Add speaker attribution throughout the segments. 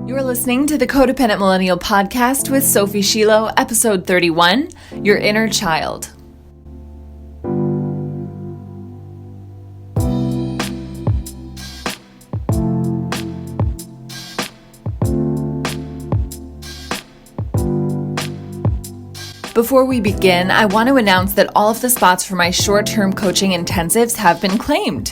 Speaker 1: You're listening to the Codependent Millennial Podcast with Sophie Shiloh, episode 31, Your Inner Child. Before we begin, I want to announce that all of the spots for my short-term coaching intensives have been claimed.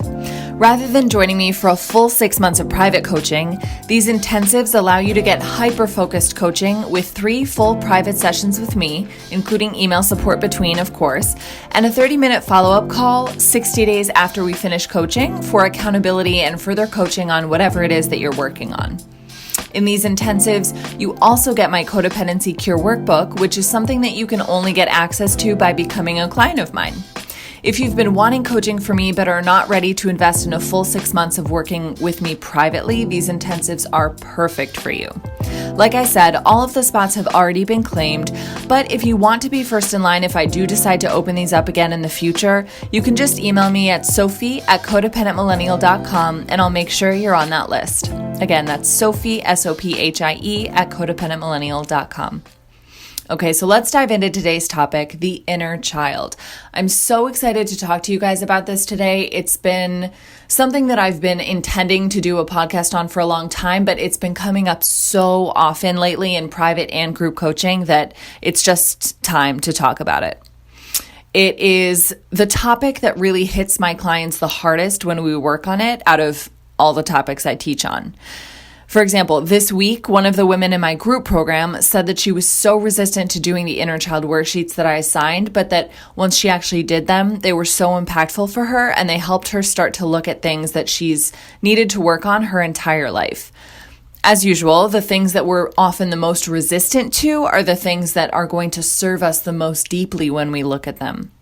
Speaker 1: Rather than joining me for a full 6 months of private coaching, these intensives allow you to get hyper-focused coaching with 3 full private sessions with me, including email support between, of course, and a 30-minute follow-up call 60 days after we finish coaching for accountability and further coaching on whatever it is that you're working on. In these intensives, you also get my Codependency Cure Workbook, which is something that you can only get access to by becoming a client of mine. If you've been wanting coaching from me but are not ready to invest in a full 6 months of working with me privately, these intensives are perfect for you. Like I said, all of the spots have already been claimed, but if you want to be first in line if I do decide to open these up again in the future, you can just email me at sophie@codependentmillennial.com and I'll make sure you're on that list. Again, that's Sophie, S-O-P-H-I-E, @codependentmillennial.com. Okay, so let's dive into today's topic, the inner child. I'm so excited to talk to you guys about this today. It's been something that I've been intending to do a podcast on for a long time, but it's been coming up so often lately in private and group coaching that it's just time to talk about it. It is the topic that really hits my clients the hardest when we work on it out of all the topics I teach on. For example, this week, one of the women in my group program said that she was so resistant to doing the inner child worksheets that I assigned, but that once she actually did them, they were so impactful for her and they helped her start to look at things that she's needed to work on her entire life. As usual, the things that we're often the most resistant to are the things that are going to serve us the most deeply when we look at them.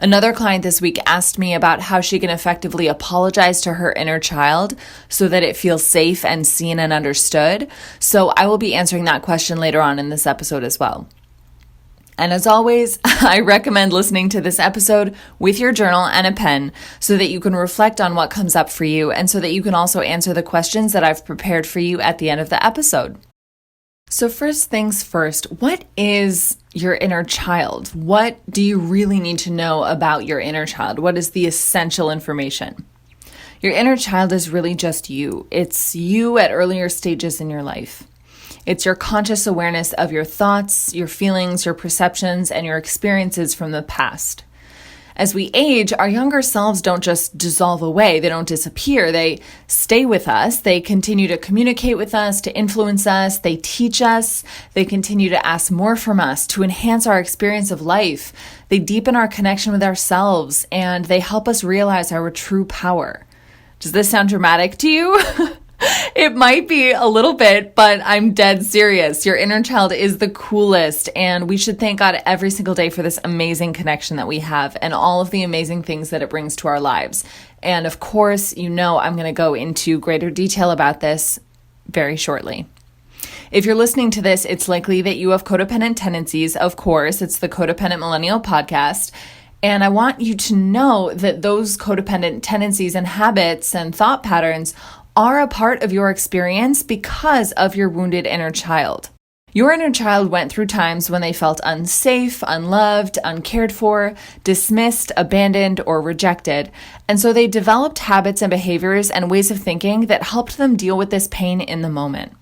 Speaker 1: Another client this week asked me about how she can effectively apologize to her inner child so that it feels safe and seen and understood. So I will be answering that question later on in this episode as well. And as always, I recommend listening to this episode with your journal and a pen so that you can reflect on what comes up for you and so that you can also answer the questions that I've prepared for you at the end of the episode. So first things first, what is your inner child? What do you really need to know about your inner child? What is the essential information? Your inner child is really just you. It's you at earlier stages in your life. It's your conscious awareness of your thoughts, your feelings, your perceptions, and your experiences from the past. As we age, our younger selves don't just dissolve away. They don't disappear. They stay with us. They continue to communicate with us, to influence us. They teach us. They continue to ask more from us to enhance our experience of life. They deepen our connection with ourselves, and they help us realize our true power. Does this sound dramatic to you? It might be a little bit, but I'm dead serious. Your inner child is the coolest, and we should thank God every single day for this amazing connection that we have and all of the amazing things that it brings to our lives. And of course, I'm going to go into greater detail about this very shortly. If you're listening to this, it's likely that you have codependent tendencies. Of course, it's the Codependent Millennial Podcast. And I want you to know that those codependent tendencies and habits and thought patterns are a part of your experience because of your wounded inner child. Your inner child went through times when they felt unsafe, unloved, uncared for, dismissed, abandoned, or rejected. And so they developed habits and behaviors and ways of thinking that helped them deal with this pain in the moment.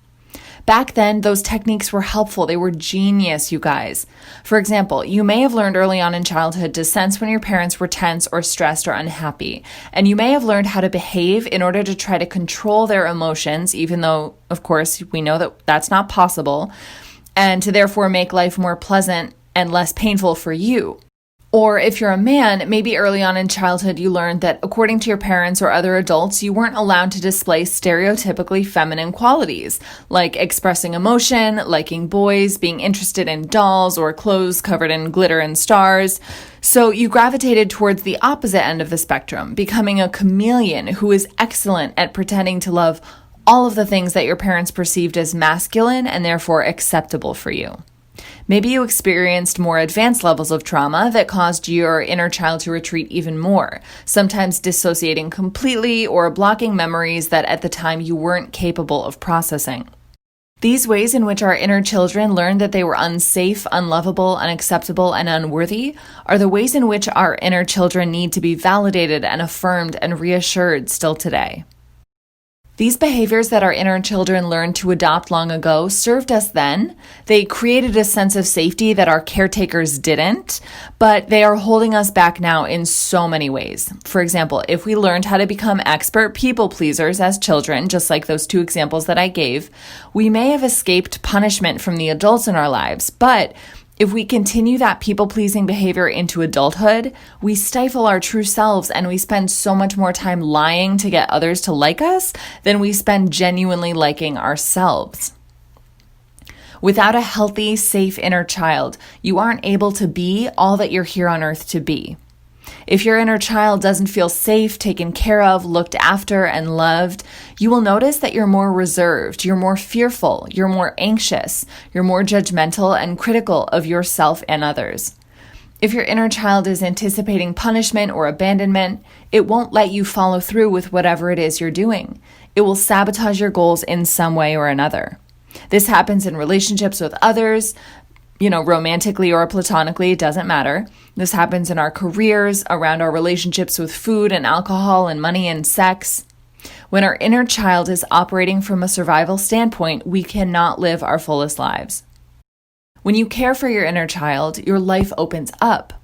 Speaker 1: Back then, those techniques were helpful. They were genius, you guys. For example, you may have learned early on in childhood to sense when your parents were tense or stressed or unhappy. And you may have learned how to behave in order to try to control their emotions, even though, of course, we know that that's not possible, and to therefore make life more pleasant and less painful for you. Or if you're a man, maybe early on in childhood you learned that according to your parents or other adults, you weren't allowed to display stereotypically feminine qualities, like expressing emotion, liking boys, being interested in dolls or clothes covered in glitter and stars. So you gravitated towards the opposite end of the spectrum, becoming a chameleon who is excellent at pretending to love all of the things that your parents perceived as masculine and therefore acceptable for you. Maybe you experienced more advanced levels of trauma that caused your inner child to retreat even more, sometimes dissociating completely or blocking memories that at the time you weren't capable of processing. These ways in which our inner children learned that they were unsafe, unlovable, unacceptable, and unworthy are the ways in which our inner children need to be validated and affirmed and reassured still today. These behaviors that our inner children learned to adopt long ago served us then. They created a sense of safety that our caretakers didn't, but they are holding us back now in so many ways. For example, if we learned how to become expert people pleasers as children, just like those two examples that I gave, we may have escaped punishment from the adults in our lives, but if we continue that people-pleasing behavior into adulthood, we stifle our true selves and we spend so much more time lying to get others to like us than we spend genuinely liking ourselves. Without a healthy, safe inner child, you aren't able to be all that you're here on earth to be. If your inner child doesn't feel safe, taken care of, looked after, and loved, you will notice that you're more reserved, you're more fearful, you're more anxious, you're more judgmental and critical of yourself and others. If your inner child is anticipating punishment or abandonment, it won't let you follow through with whatever it is you're doing. It will sabotage your goals in some way or another. This happens in relationships with others, romantically or platonically, it doesn't matter. This happens in our careers, around our relationships with food and alcohol and money and sex. When our inner child is operating from a survival standpoint, we cannot live our fullest lives. When you care for your inner child, your life opens up.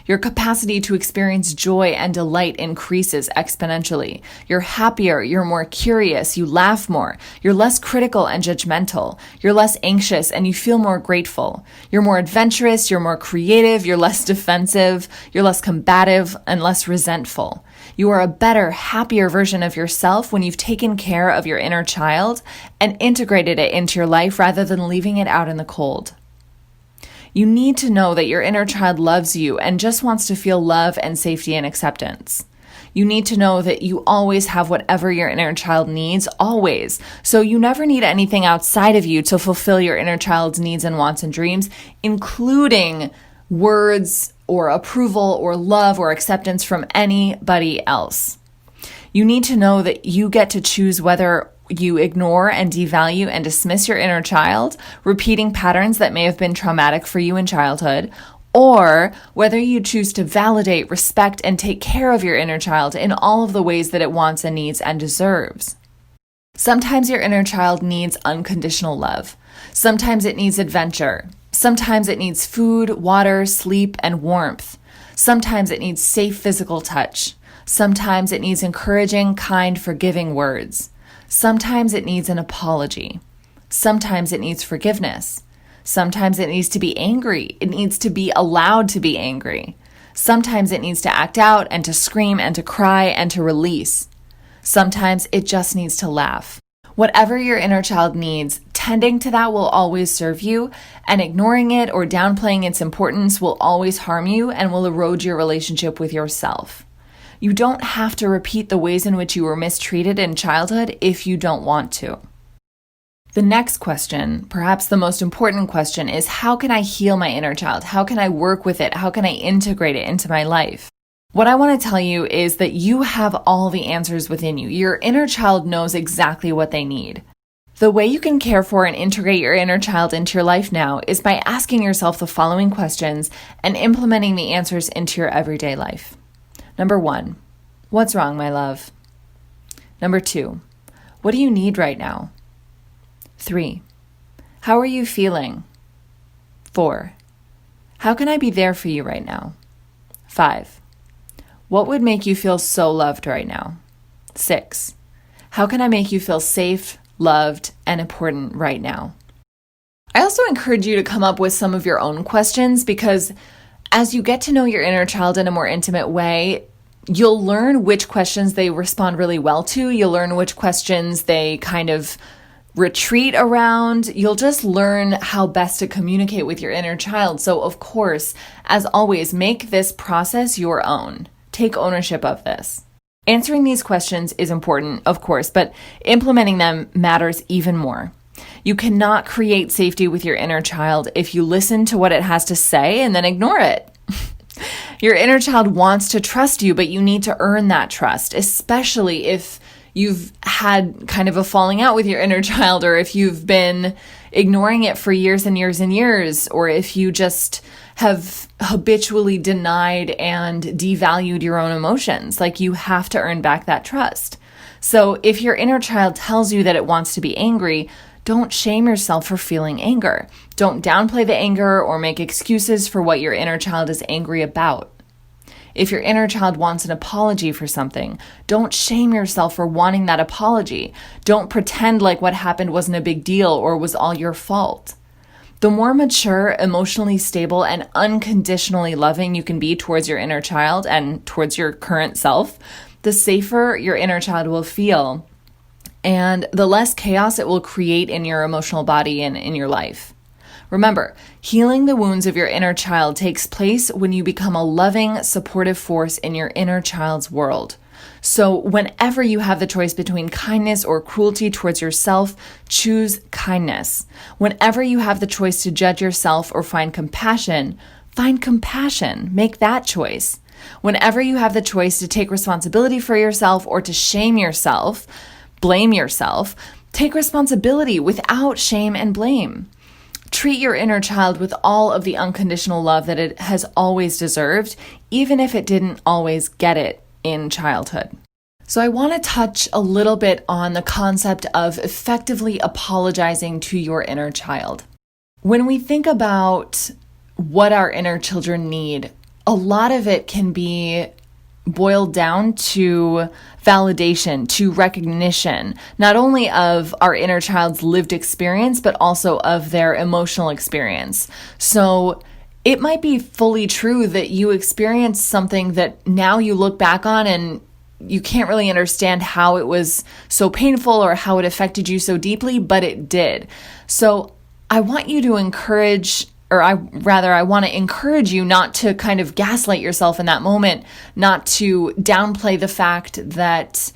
Speaker 1: Your capacity to experience joy and delight increases exponentially. You're happier, you're more curious, you laugh more, you're less critical and judgmental, you're less anxious, and you feel more grateful. You're more adventurous, you're more creative, you're less defensive, you're less combative, and less resentful. You are a better, happier version of yourself when you've taken care of your inner child and integrated it into your life rather than leaving it out in the cold. You need to know that your inner child loves you and just wants to feel love and safety and acceptance. You need to know that you always have whatever your inner child needs, always. So you never need anything outside of you to fulfill your inner child's needs and wants and dreams, including words or approval or love or acceptance from anybody else. You need to know that you get to choose whether you ignore and devalue and dismiss your inner child, repeating patterns that may have been traumatic for you in childhood, or whether you choose to validate, respect, and take care of your inner child in all of the ways that it wants and needs and deserves. Sometimes your inner child needs unconditional love. Sometimes it needs adventure. Sometimes it needs food, water, sleep, and warmth. Sometimes it needs safe physical touch. Sometimes it needs encouraging, kind, forgiving words. Sometimes it needs an apology. Sometimes it needs forgiveness. Sometimes it needs to be angry. It needs to be allowed to be angry. Sometimes it needs to act out and to scream and to cry and to release. Sometimes it just needs to laugh. Whatever your inner child needs, tending to that will always serve you, and ignoring it or downplaying its importance will always harm you and will erode your relationship with yourself. You don't have to repeat the ways in which you were mistreated in childhood if you don't want to. The next question, perhaps the most important question, is how can I heal my inner child? How can I work with it? How can I integrate it into my life? What I want to tell you is that you have all the answers within you. Your inner child knows exactly what they need. The way you can care for and integrate your inner child into your life now is by asking yourself the following questions and implementing the answers into your everyday life. Number 1, what's wrong, my love? Number 2, what do you need right now? 3, how are you feeling? 4, how can I be there for you right now? 5, what would make you feel so loved right now? 6, how can I make you feel safe, loved, and important right now? I also encourage you to come up with some of your own questions because as you get to know your inner child in a more intimate way, you'll learn which questions they respond really well to. You'll learn which questions they kind of retreat around. You'll just learn how best to communicate with your inner child. So, of course, as always, make this process your own. Take ownership of this. Answering these questions is important, of course, but implementing them matters even more. You cannot create safety with your inner child if you listen to what it has to say and then ignore it. Your inner child wants to trust you, but you need to earn that trust, especially if you've had kind of a falling out with your inner child, or if you've been ignoring it for years and years and years, or if you just have habitually denied and devalued your own emotions. Like, you have to earn back that trust. So if your inner child tells you that it wants to be angry, don't shame yourself for feeling anger. Don't downplay the anger or make excuses for what your inner child is angry about. If your inner child wants an apology for something, don't shame yourself for wanting that apology. Don't pretend like what happened wasn't a big deal or was all your fault. The more mature, emotionally stable, and unconditionally loving you can be towards your inner child and towards your current self, the safer your inner child will feel, and the less chaos it will create in your emotional body and in your life. Remember, healing the wounds of your inner child takes place when you become a loving, supportive force in your inner child's world. So whenever you have the choice between kindness or cruelty towards yourself, choose kindness. Whenever you have the choice to judge yourself or find compassion, find compassion. Make that choice. Whenever you have the choice to take responsibility for yourself or to shame yourself, blame yourself, take responsibility without shame and blame. Treat your inner child with all of the unconditional love that it has always deserved, even if it didn't always get it in childhood. So I want to touch a little bit on the concept of effectively apologizing to your inner child. When we think about what our inner children need, a lot of it can be boiled down to validation, to recognition, not only of our inner child's lived experience, but also of their emotional experience. So it might be fully true that you experienced something that now you look back on and you can't really understand how it was so painful or how it affected you so deeply, but it did. So I want you to encourage, I want to encourage you not to kind of gaslight yourself in that moment, not to downplay the fact that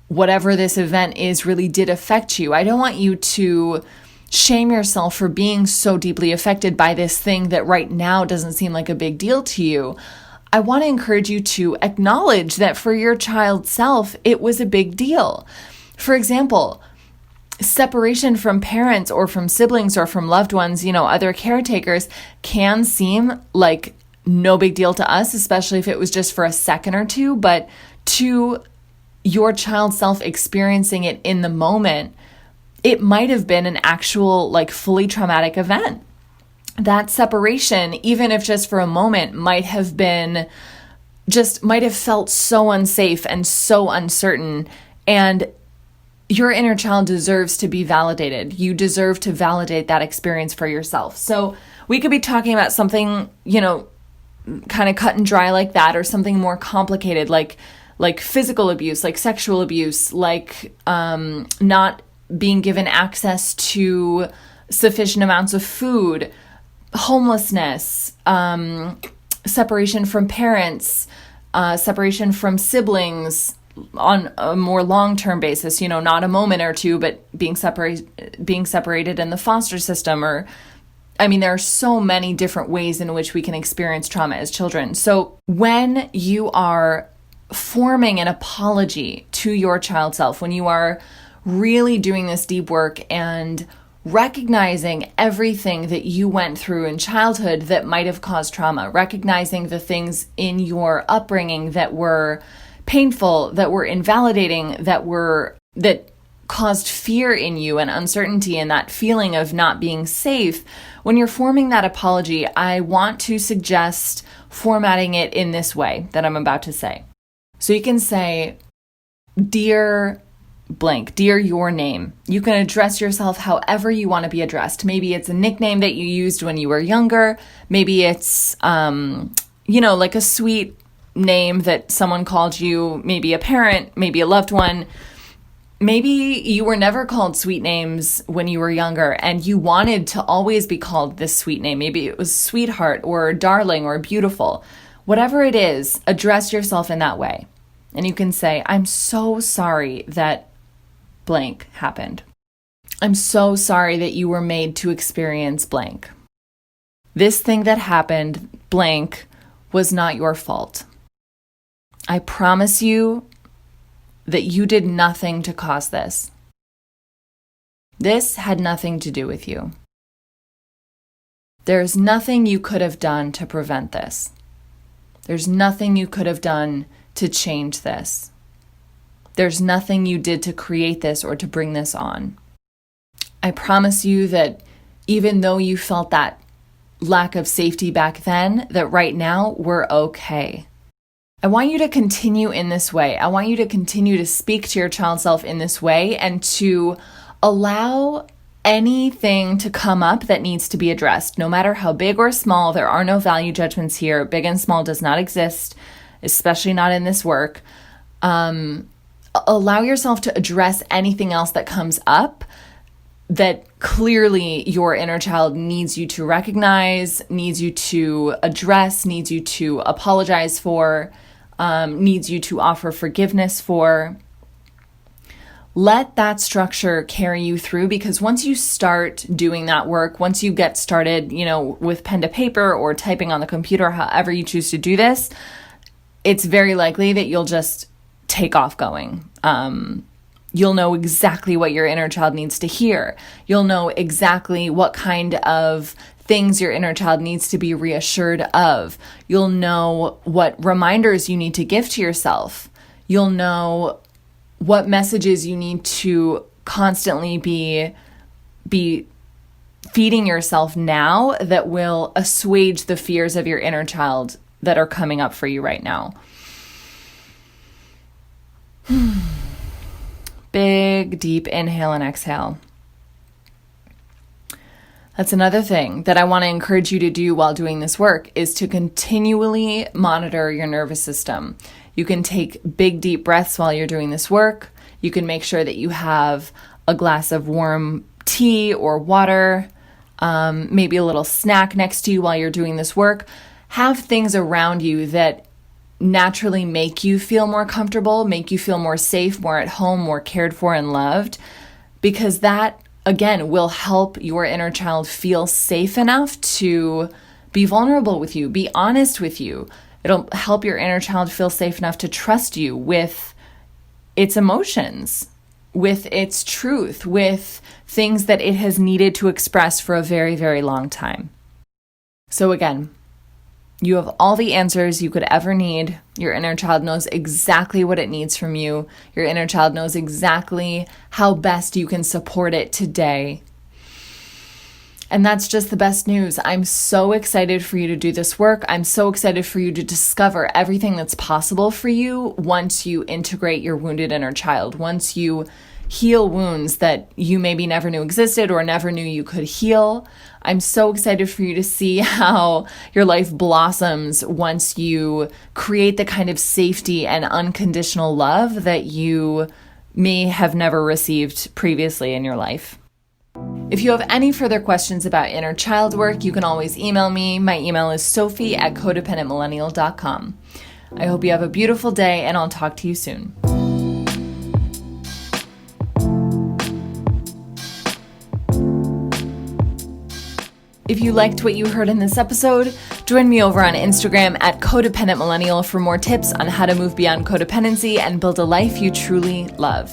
Speaker 1: whatever this event is really did affect you. I don't want you to shame yourself for being so deeply affected by this thing that right now doesn't seem like a big deal to you. I want to encourage you to acknowledge that for your child's self, it was a big deal. For example, separation from parents or from siblings or from loved ones, other caretakers, can seem like no big deal to us, especially if it was just for a second or two, but to your child's self experiencing it in the moment, it might have been an actual, fully traumatic event. That separation, even if just for a moment, might have felt so unsafe and so uncertain. And your inner child deserves to be validated. You deserve to validate that experience for yourself. So we could be talking about something, kind of cut and dry like that, or something more complicated, like physical abuse, like sexual abuse, like not being given access to sufficient amounts of food, homelessness, separation from parents, separation from siblings on a more long-term basis, not a moment or two, but being separated in the foster system, there are so many different ways in which we can experience trauma as children. So when you are forming an apology to your child self, when you are really doing this deep work and recognizing everything that you went through in childhood that might have caused trauma, recognizing the things in your upbringing that were painful, that were invalidating, that caused fear in you and uncertainty and that feeling of not being safe. When you're forming that apology, I want to suggest formatting it in this way that I'm about to say. So you can say, "Dear blank, dear your name." You can address yourself however you want to be addressed. Maybe it's a nickname that you used when you were younger. Maybe it's, like a sweet name that someone called you, maybe a parent, maybe a loved one. Maybe you were never called sweet names when you were younger and you wanted to always be called this sweet name. Maybe it was sweetheart or darling or beautiful. Whatever it is, address yourself in that way. And you can say, "I'm so sorry that blank happened. I'm so sorry that you were made to experience blank. This thing that happened, blank, was not your fault. I promise you that you did nothing to cause this. This had nothing to do with you. There's nothing you could have done to prevent this. There's nothing you could have done to change this. There's nothing you did to create this or to bring this on. I promise you that even though you felt that lack of safety back then, that right now we're okay. I want you to continue in this way. I want you to continue to speak to your child self in this way and to allow anything to come up that needs to be addressed. No matter how big or small, there are no value judgments here. Big and small does not exist, especially not in this work. Allow yourself to address anything else that comes up that clearly your inner child needs you to recognize, needs you to address, needs you to apologize for, needs you to offer forgiveness for. Let that structure carry you through, because once you start doing that work, once you get started, with pen to paper or typing on the computer, however you choose to do this, it's very likely that you'll just take off going. You'll know exactly what your inner child needs to hear. You'll know exactly what kind of things your inner child needs to be reassured of. You'll know what reminders you need to give to yourself. You'll know what messages you need to constantly be feeding yourself now that will assuage the fears of your inner child that are coming up for you right now. Big, deep inhale and exhale. That's another thing that I want to encourage you to do while doing this work, is to continually monitor your nervous system. You can take big, deep breaths while you're doing this work. You can make sure that you have a glass of warm tea or water, maybe a little snack next to you while you're doing this work. Have things around you that naturally make you feel more comfortable, make you feel more safe, more at home, more cared for and loved, because that, again, will help your inner child feel safe enough to be vulnerable with you, be honest with you. It'll help your inner child feel safe enough to trust you with its emotions, with its truth, with things that it has needed to express for a very, very long time. So again, you have all the answers you could ever need. Your inner child knows exactly what it needs from you. Your inner child knows exactly how best you can support it today. And that's just the best news. I'm so excited for you to do this work. I'm so excited for you to discover everything that's possible for you once you integrate your wounded inner child, once you heal wounds that you maybe never knew existed or never knew you could heal. I'm so excited for you to see how your life blossoms once you create the kind of safety and unconditional love that you may have never received previously in your life. If you have any further questions about inner child work, you can always email me. My email is sophie@codependentmillennial.com. I hope you have a beautiful day, and I'll talk to you soon. If you liked what you heard in this episode, join me over on Instagram @codependentmillennial for more tips on how to move beyond codependency and build a life you truly love.